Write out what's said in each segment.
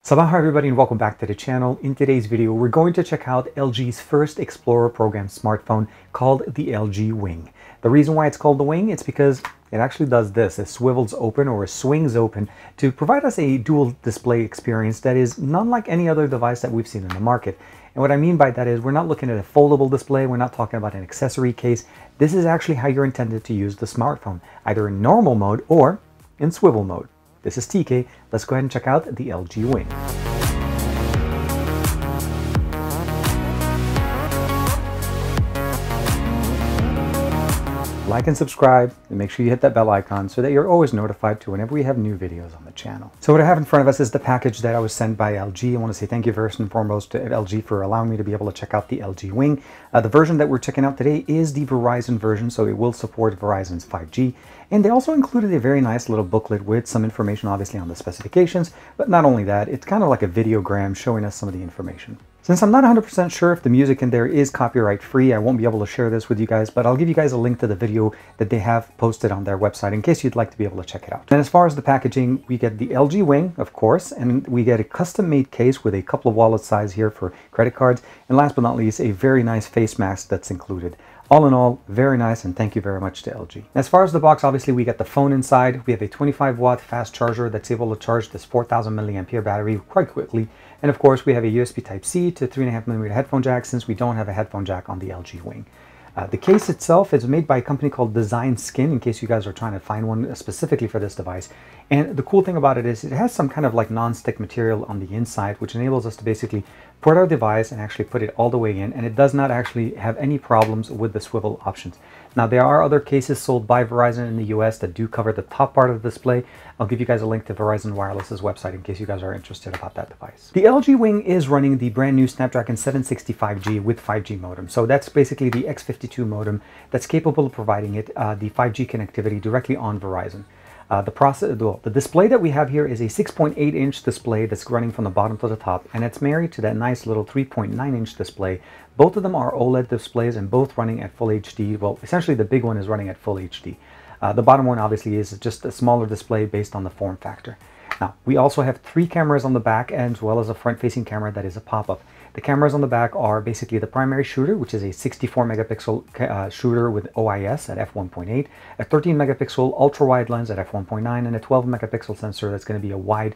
Sabah everybody and welcome back to the channel. In today's video, we're going to check out LG's first Explorer program smartphone called the LG Wing. The reason why it's called the Wing, it's because it actually does this. It swivels open or swings open to provide us a dual display experience that is not like any other device that we've seen in the market. And what I mean by that is we're not looking at a foldable display. We're not talking about an accessory case. This is actually how you're intended to use the smartphone, either in normal mode or in swivel mode. This is TK. Let's go ahead and check out the LG Wing. Like and subscribe, and make sure you hit that bell icon so that you're always notified to whenever we have new videos on the channel. So what I have in front of us is the package that I was sent by LG. I want to say thank you first and foremost to LG for allowing me to be able to check out the LG Wing. The version that we're checking out today is the Verizon version, so it will support Verizon's 5G. And they also included a very nice little booklet with some information obviously on the specifications, but not only that, it's kind of like a videogram showing us some of the information. Since I'm not 100% sure if the music in there is copyright free, I won't be able to share this with you guys, but I'll give you guys a link to the video that they have posted on their website in case you'd like to be able to check it out. And as far as the packaging, we get the LG Wing, of course, and we get a custom-made case with a couple of wallet size here for credit cards, and last but not least, a very nice face mask that's included. All in all, very nice, and thank you very much to LG. As far as the box, obviously we get the phone inside. We have a 25-watt fast charger that's able to charge this 4,000 milliampere battery quite quickly. And of course, we have a USB Type-C to 3.5mm headphone jack since we don't have a headphone jack on the LG Wing. The case itself is made by a company called Design Skin, in case you guys are trying to find one specifically for this device. And the cool thing about it is it has some kind of like non-stick material on the inside, which enables us to basically put our device and actually put it all the way in, and it does not actually have any problems with the swivel options. Now, there are other cases sold by Verizon in the US that do cover the top part of the display. I'll give you guys a link to Verizon Wireless's website in case you guys are interested about that device. The LG Wing is running the brand new Snapdragon 765G with 5G modem. So that's basically the X52 modem that's capable of providing it the 5G connectivity directly on Verizon. The display that we have here is a 6.8-inch display that's running from the bottom to the top, and it's married to that nice little 3.9-inch display. Both of them are OLED displays and both running at full HD. Well, essentially the big one is running at full HD. The bottom one obviously is just a smaller display based on the form factor. Now, we also have 3 cameras on the back as well as a front-facing camera that is a pop-up. The cameras on the back are basically the primary shooter, which is a 64 megapixel shooter with OIS at f1.8, a 13 megapixel ultra-wide lens at f1.9, and a 12 megapixel sensor that's going to be a wide,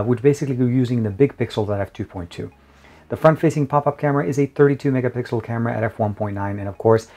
which basically you're using the big pixels at f2.2. The front-facing pop-up camera is a 32 megapixel camera at f1.9, and of course,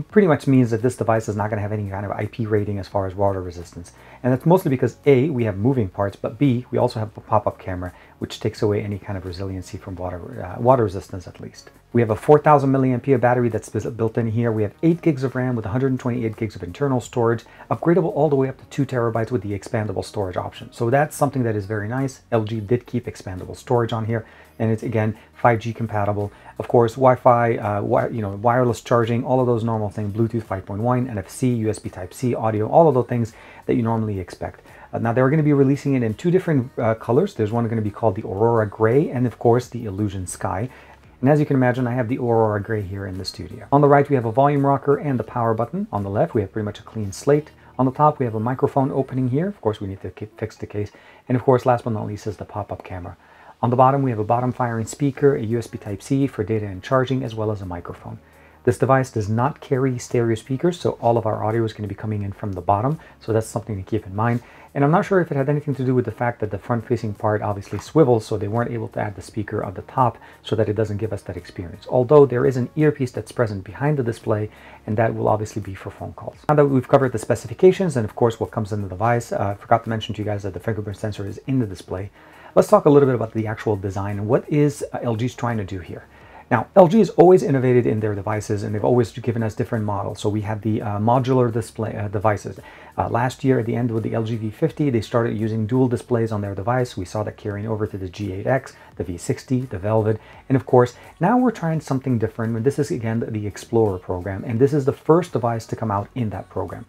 pretty much means that this device is not going to have any kind of IP rating as far as water resistance. And that's mostly because A, we have moving parts, but B, we also have a pop-up camera, which takes away any kind of resiliency from water resistance at least. We have a 4,000 milliampere battery that's built in here. We have 8 gigs of RAM with 128 gigs of internal storage, upgradable all the way up to 2 terabytes with the expandable storage option. So that's something that is very nice. LG did keep expandable storage on here, and it's again 5G compatible. Of course, Wi-Fi, wireless charging, all of those normal things, Bluetooth 5.1, NFC, USB Type-C, audio, all of those things that you normally expect. Now they're going to be releasing it in 2 different colors. There's one going to be called the Aurora Gray and of course the Illusion Sky. And as you can imagine, I have the Aurora Gray here in the studio. On the right, we have a volume rocker and the power button. On the left, we have pretty much a clean slate. On the top, we have a microphone opening here. Of course, we need to fix the case. And of course, last but not least is the pop-up camera. On the bottom, we have a bottom-firing speaker, a USB Type-C for data and charging, as well as a microphone. This device does not carry stereo speakers, so all of our audio is going to be coming in from the bottom, so that's something to keep in mind. And I'm not sure if it had anything to do with the fact that the front-facing part obviously swivels, so they weren't able to add the speaker at the top so that it doesn't give us that experience. Although there is an earpiece that's present behind the display, and that will obviously be for phone calls. Now that we've covered the specifications and of course what comes in the device, I forgot to mention to you guys that the fingerprint sensor is in the display. Let's talk a little bit about the actual design and what is LG's trying to do here. Now, LG has always innovated in their devices, and they've always given us different models. So we have the modular display devices. Last year, at the end with the LG V50, they started using dual displays on their device. We saw that carrying over to the G8X, the V60, the Velvet, and of course, now we're trying something different. And this is, again, the Explorer program, and this is the first device to come out in that program.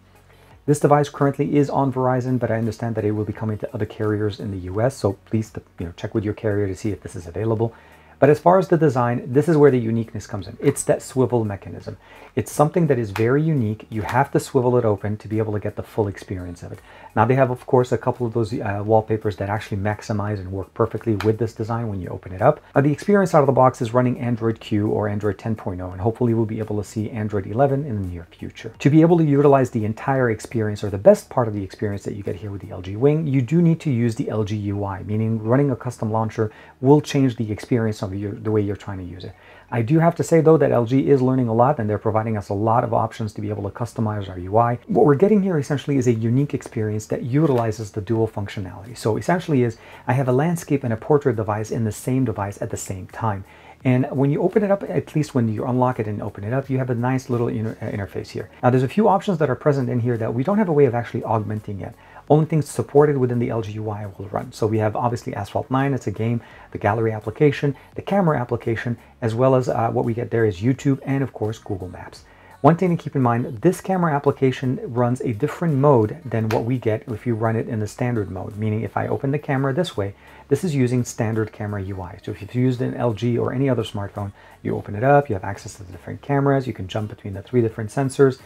This device currently is on Verizon, but I understand that it will be coming to other carriers in the US, so please check with your carrier to see if this is available. But as far as the design, this is where the uniqueness comes in. It's that swivel mechanism. It's something that is very unique. You have to swivel it open to be able to get the full experience of it. Now they have, of course, a couple of those wallpapers that actually maximize and work perfectly with this design when you open it up. The experience out of the box is running Android Q or Android 10.0, and hopefully we'll be able to see Android 11 in the near future. To be able to utilize the entire experience, or the best part of the experience that you get here with the LG Wing, you do need to use the LG UI, meaning running a custom launcher will change the experience of the way you're trying to use it. I do have to say though that LG is learning a lot, and they're providing us a lot of options to be able to customize our UI. What we're getting here essentially is a unique experience that utilizes the dual functionality. So essentially is I have a landscape and a portrait device in the same device at the same time. And when you open it up, at least when you unlock it and open it up, you have a nice little interface here. Now there's a few options that are present in here that we don't have a way of actually augmenting yet. Only things supported within the LG UI will run. So we have obviously Asphalt 9, it's a game, the gallery application, the camera application, as well as what we get there is YouTube and of course Google Maps. One thing to keep in mind, this camera application runs a different mode than what we get if you run it in the standard mode, meaning if I open the camera this way, this is using standard camera UI. So if you've used an LG or any other smartphone, you open it up, you have access to the different cameras, you can jump between the 3 different sensors,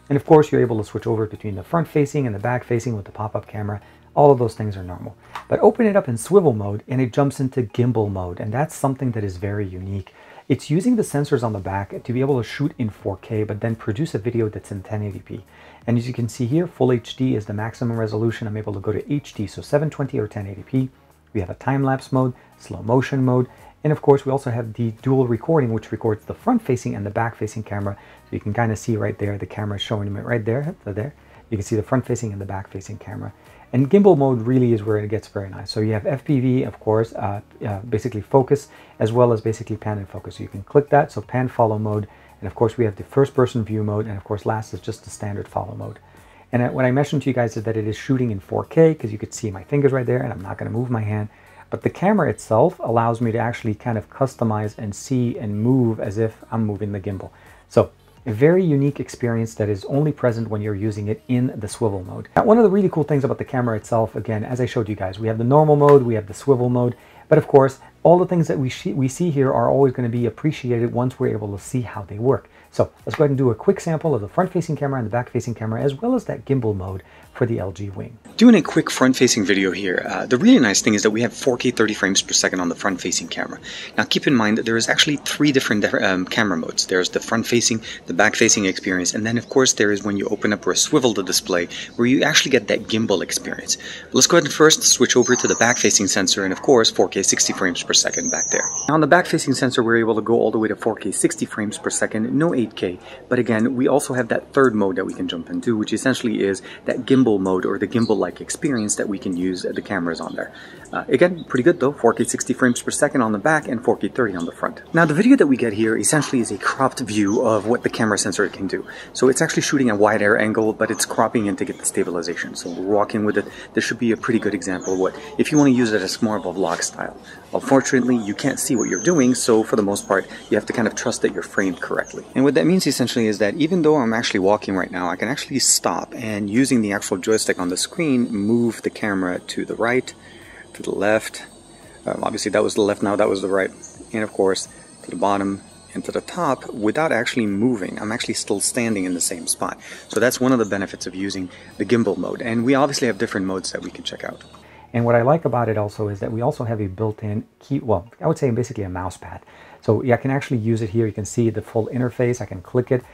and of course you're able to switch over between the front facing and the back facing with the pop-up camera. All of those things are normal. But open it up in swivel mode and it jumps into gimbal mode, and that's something that is very unique. It's using the sensors on the back to be able to shoot in 4K, but then produce a video that's in 1080p. And as you can see here, Full HD is the maximum resolution. I'm able to go to HD, so 720 or 1080p. We have a time-lapse mode, slow motion mode, and of course we also have the dual recording, which records the front-facing and the back-facing camera. So you can kind of see right there, the camera is showing it right there. So there, you can see the front-facing and the back-facing camera. And gimbal mode really is where it gets very nice. So you have FPV, of course, basically focus, as well as basically pan and focus. So you can click that, so pan follow mode. And of course we have the first-person view mode, and of course last is just the standard follow mode. And what I mentioned to you guys is that it is shooting in 4K, because you could see my fingers right there, and I'm not going to move my hand. But the camera itself allows me to actually kind of customize and see and move as if I'm moving the gimbal. So a very unique experience that is only present when you're using it in the swivel mode. Now, one of the really cool things about the camera itself, again, as I showed you guys, we have the normal mode, we have the swivel mode, but of course, all the things that we see here are always going to be appreciated once we're able to see how they work. So let's go ahead and do a quick sample of the front-facing camera and the back-facing camera, as well as that gimbal mode for the LG Wing. Doing a quick front-facing video here. The really nice thing is that we have 4K 30 frames per second on the front-facing camera. Now keep in mind that there is actually 3 different camera modes. There's the front-facing, the back-facing experience, and then of course there is when you open up or swivel the display, where you actually get that gimbal experience. But let's go ahead and first switch over to the back-facing sensor, and of course 4K 60 frames per second back there. Now on the back-facing sensor, we're able to go all the way to 4K 60 frames per second, no 8K. But again, we also have that third mode that we can jump into, which essentially is that gimbal mode, or the gimbal-like experience that we can use the cameras on there. Again, pretty good though, 4K 60 frames per second on the back and 4K 30 on the front. Now the video that we get here essentially is a cropped view of what the camera sensor can do. So it's actually shooting at wide air angle, but it's cropping in to get the stabilization. So we're walking with it. This should be a pretty good example of what, if you want to use it as more of a vlog style. Unfortunately, you can't see what you're doing, so for the most part, you have to kind of trust that you're framed correctly. And what that means essentially is that even though I'm actually walking right now, I can actually stop and using the actual joystick on the screen, move the camera to the right, to the left. Obviously that was the left, now that was the right. And of course, to the bottom and to the top without actually moving. I'm actually still standing in the same spot. So that's one of the benefits of using the gimbal mode. And we obviously have different modes that we can check out. And what I like about it also is that we also have a built-in key, well, I would say basically a mouse pad. So yeah, I can actually use it here. You can see the full interface. I can click it.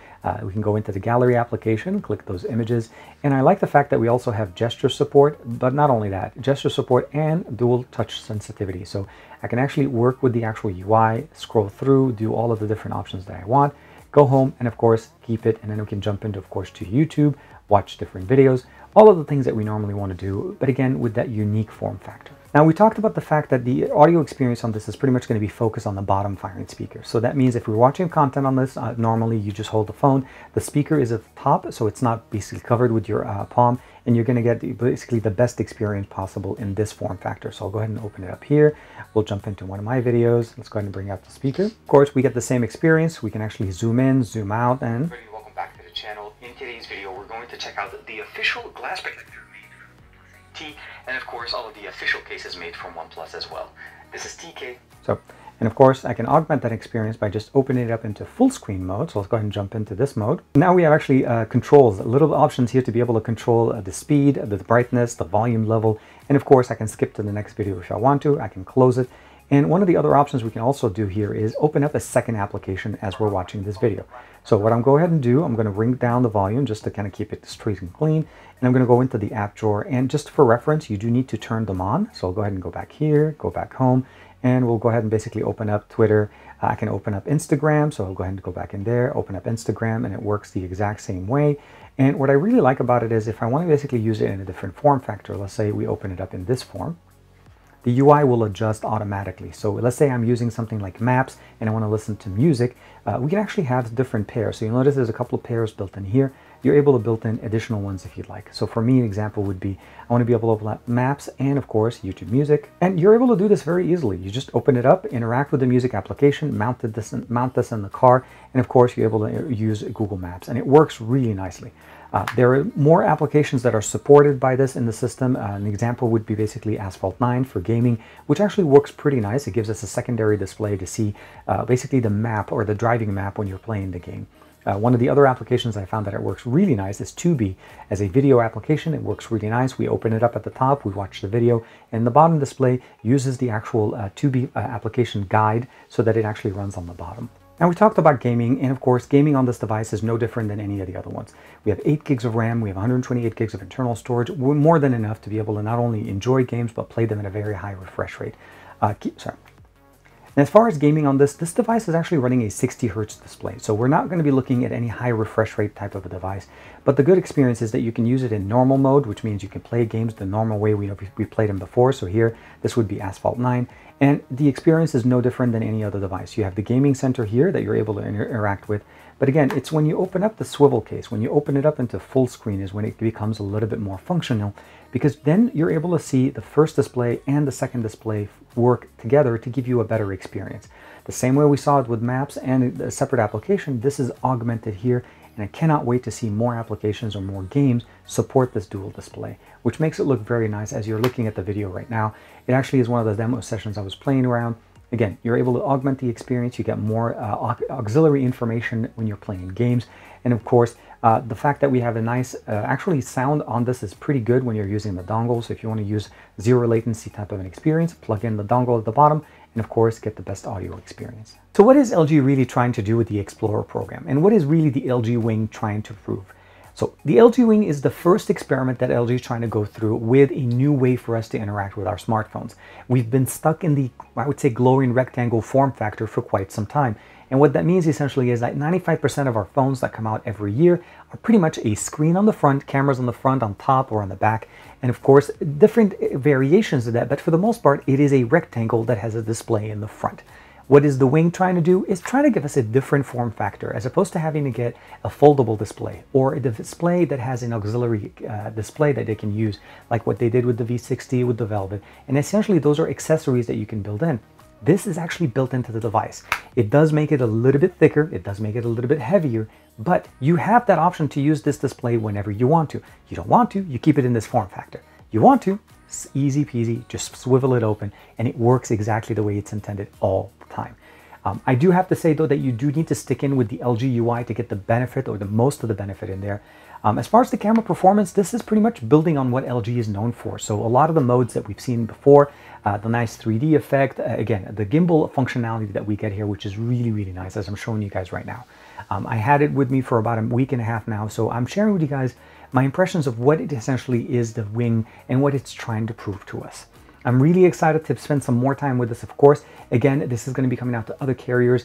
We can go into the gallery application, click those images. And I like the fact that we also have gesture support, but not only that, gesture support and dual touch sensitivity. So I can actually work with the actual UI, scroll through, do all of the different options that I want, go home, and of course, keep it. And then we can jump into, of course, to YouTube, watch different videos, all of the things that we normally want to do, but again, with that unique form factor. Now, we talked about the fact that the audio experience on this is pretty much going to be focused on the bottom firing speaker. So that means if we're watching content on this, normally you just hold the phone. The speaker is at the top, so it's not basically covered with your palm, and you're going to get basically the best experience possible in this form factor. So I'll go ahead and open it up here. We'll jump into one of my videos. Let's go ahead and bring out the speaker. Of course, we get the same experience. We can actually zoom in, zoom out, and... Welcome back to the channel. In today's video, we're going to check out the official glass protector made from at&t, and of course all of the official cases made from OnePlus as well. This is TK. So, And of course, I can augment that experience by just opening it up into full screen mode. So let's go ahead and jump into this mode. Now we have actually controls, little options here to be able to control the speed, the brightness, the volume level. And of course, I can skip to the next video if I want to. I can close it. And one of the other options we can also do here is open up a second application as we're watching this video. So what I'm going to go ahead and do, I'm going to bring down the volume just to kind of keep it straight and clean. And I'm going to go into the app drawer. And just for reference, you do need to turn them on. So I'll go ahead and go back here, go back home, and we'll go ahead and basically open up Twitter. I can open up Instagram. So I'll go ahead and go back in there, open up Instagram, and it works the exact same way. And what I really like about it is if I want to basically use it in a different form factor, let's say we open it up in this form, the UI will adjust automatically. So let's say I'm using something like Maps and I want to listen to music. We can actually have different pairs. So you'll notice there's a couple of pairs built in here. You're able to build in additional ones if you'd like. So for me, an example would be, I want to be able to open up Maps and of course, YouTube Music. And you're able to do this very easily. You just open it up, interact with the music application, mount this in the car, and of course, you're able to use Google Maps. And it works really nicely. There are more applications that are supported by this in the system. An example would be basically Asphalt 9 for gaming, which actually works pretty nice. It gives us a secondary display to see basically the map or the driving map when you're playing the game. One of the other applications I found that it works really nice is Tubi. As a video application, it works really nice. We open it up at the top, we watch the video, and the bottom display uses the actual Tubi application guide so that it actually runs on the bottom. Now we talked about gaming, and of course gaming on this device is no different than any of the other ones. We have 8 gigs of RAM, we have 128 gigs of internal storage. We're more than enough to be able to not only enjoy games, but play them at a very high refresh rate. And as far as gaming on this device is actually running a 60 Hertz display. So we're not going to be looking at any high refresh rate type of a device. But the good experience is that you can use it in normal mode, which means you can play games the normal way we played them before. So here, this would be Asphalt 9. And the experience is no different than any other device. You have the gaming center here that you're able to interact with. But again, it's when you open up the swivel case, when you open it up into full screen is when it becomes a little bit more functional, because then you're able to see the first display and the second display work together to give you a better experience. The same way we saw it with Maps and a separate application, this is augmented here, and I cannot wait to see more applications or more games support this dual display, which makes it look very nice as you're looking at the video right now. It actually is one of the demo sessions I was playing around. Again, you're able to augment the experience. You get more auxiliary information when you're playing games. And of course, the fact that we have a nice, actually sound on this is pretty good when you're using the dongle. So if you want to use zero latency type of an experience, plug in the dongle at the bottom, and of course, get the best audio experience. So what is LG really trying to do with the Explorer program? And what is really the LG Wing trying to prove? So the LG Wing is the first experiment that LG is trying to go through with a new way for us to interact with our smartphones. We've been stuck in the, I would say, glowing rectangle form factor for quite some time. And what that means essentially is that 95% of our phones that come out every year are pretty much a screen on the front, cameras on the front, on top, or on the back. And of course, different variations of that, but for the most part, it is a rectangle that has a display in the front. What is the Wing trying to do is trying to give us a different form factor, as opposed to having to get a foldable display or a display that has an auxiliary display that they can use, like what they did with the V60, with the Velvet. And essentially, those are accessories that you can build in. This is actually built into the device. It does make it a little bit thicker, it does make it a little bit heavier, but you have that option to use this display whenever you want to. You don't want to, you keep it in this form factor. You want to, it's easy peasy, just swivel it open, and it works exactly the way it's intended all the time. I do have to say though that you do need to stick in with the LG UI to get the benefit or the most of the benefit in there. As far as the camera performance, this is pretty much building on what LG is known for. So a lot of the modes that we've seen before, the nice 3D effect, again, the gimbal functionality that we get here, which is really, really nice, as I'm showing you guys right now. I had it with me for about a week and a half now, so I'm sharing with you guys my impressions of what it essentially is, the Wing, and what it's trying to prove to us. I'm really excited to spend some more time with this, of course. Again, this is going to be coming out to other carriers.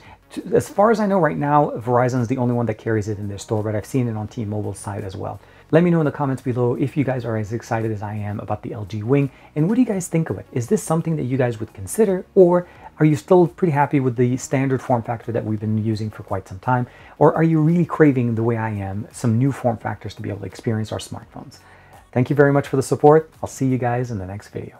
As far as I know right now, Verizon is the only one that carries it in their store, but I've seen it on T-Mobile's side as well. Let me know in the comments below if you guys are as excited as I am about the LG Wing, and what do you guys think of it? Is this something that you guys would consider, or are you still pretty happy with the standard form factor that we've been using for quite some time? Or are you really craving, the way I am, some new form factors to be able to experience our smartphones? Thank you very much for the support. I'll see you guys in the next video.